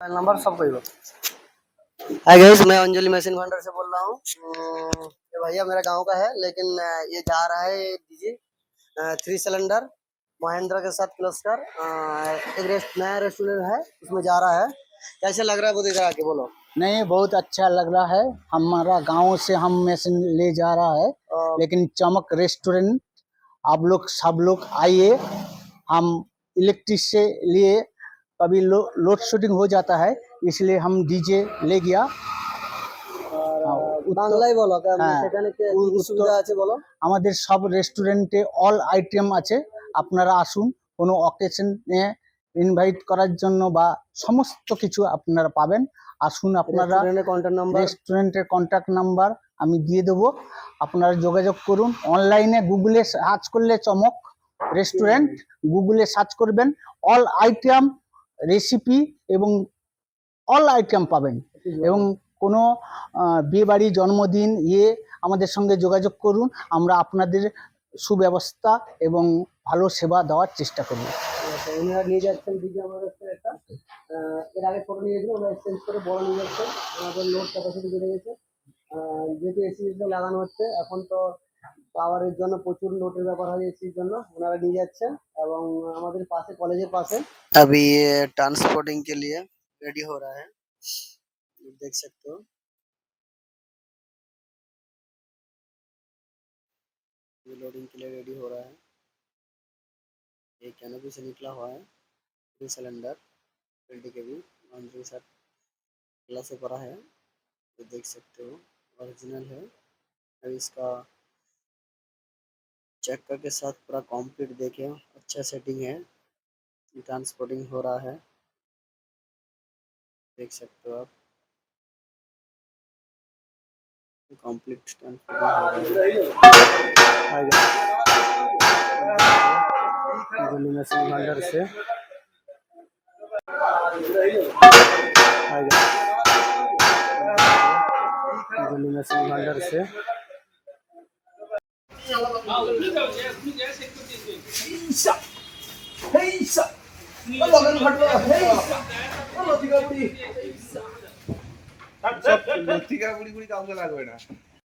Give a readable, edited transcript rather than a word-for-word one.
Mobile number सब कोई हो। हाय गाइस, मैं अंजलि मशीन भंडार से बोल रहा हूँ। ये भैया मेरा गांव का है, लेकिन ये जा रहा है डीजी 3 सिलेंडर महिंद्रा के साथ क्लस्टर। एक नया रेस्टोरेंट है, उसमें जा रहा है। कैसे लग रहा है वो दिख रहा है, बोलो। नहीं, बहुत अच्छा लग रहा है। हमारा गांव से हम मशीन ले जा रहा है, लेकिन चमक रेस्टोरेंट आप लोग सब लोग आइए। हम इलेक्ट्रिक से लिए, कभी लोड शेडिंग हो जाता है, इसलिए हम डीजे ले गया। বাংলায় বলো, হ্যাঁ, সেখানে কি সুবিধা আছে বলো। আমাদের সব রেস্টুরেন্টে অল আইটেম আছে। আপনারা আসুন, কোনো অকেশনে ইনভাইট করার জন্য বা সমস্ত কিছু আপনারা পাবেন। আসুন, আপনারা রেস্টুরেন্টের কন্ট্যাক্ট নাম্বার আমি দিয়ে দেবো, আপনারা যোগাযোগ করুন। অনলাইনে গুগলে সার্চ করলে চমক রেস্টুরেন্ট গুগলে সার্চ করবেন, অল আইটেম রেসিপি এবং অল আইটেম পাবেন। এবং কোনো বিয়েবাড়ি, জন্মদিন আমাদের সঙ্গে যোগাযোগ করুন। আমরা আপনাদের সুব্যবস্থা এবং ভালো সেবা দেওয়ার চেষ্টা করব। ওনারা নিয়ে যাচ্ছেন ডিজে আমাদের একটা, এর আগে ছোট নিয়েছিল, ওনারা এক্সচেঞ্জ করে বড় নিয়ে যাচ্ছেন। আমাদের লোড ক্যাপাসিটি বেড়ে গেছে, যেহেতু এসি লাগানো হচ্ছে এখন, তো পাওয়ারের জন্য প্রচুর লোডের ব্যাপার হয় এসির জন্য। ওনারা নিয়ে যাচ্ছেন এবং আমাদের পাশে, কলেজের पास अभी ये ट्रांसपोर्टिंग के लिए रेडी हो रहा है, देख सकते हो। ये लोडिंग के लिए रेडी हो रहा है। ये कैनोपी से निकला हुआ है 3 सिलेंडर एलडी के भी के साथ क्लास से पड़ा है, ये देख सकते हो, ओरिजिनल है। अभी इसका चेक करके साथ पूरा कंप्लीट देखे, अच्छा सेटिंग है। ट्रांसपोर्टिंग हो रहा है, देख सकते हो आप, कंप्लीट मशीन भंडार से मशीन भंडार से লতিকা বুড়ি কাউকে লাগবে না।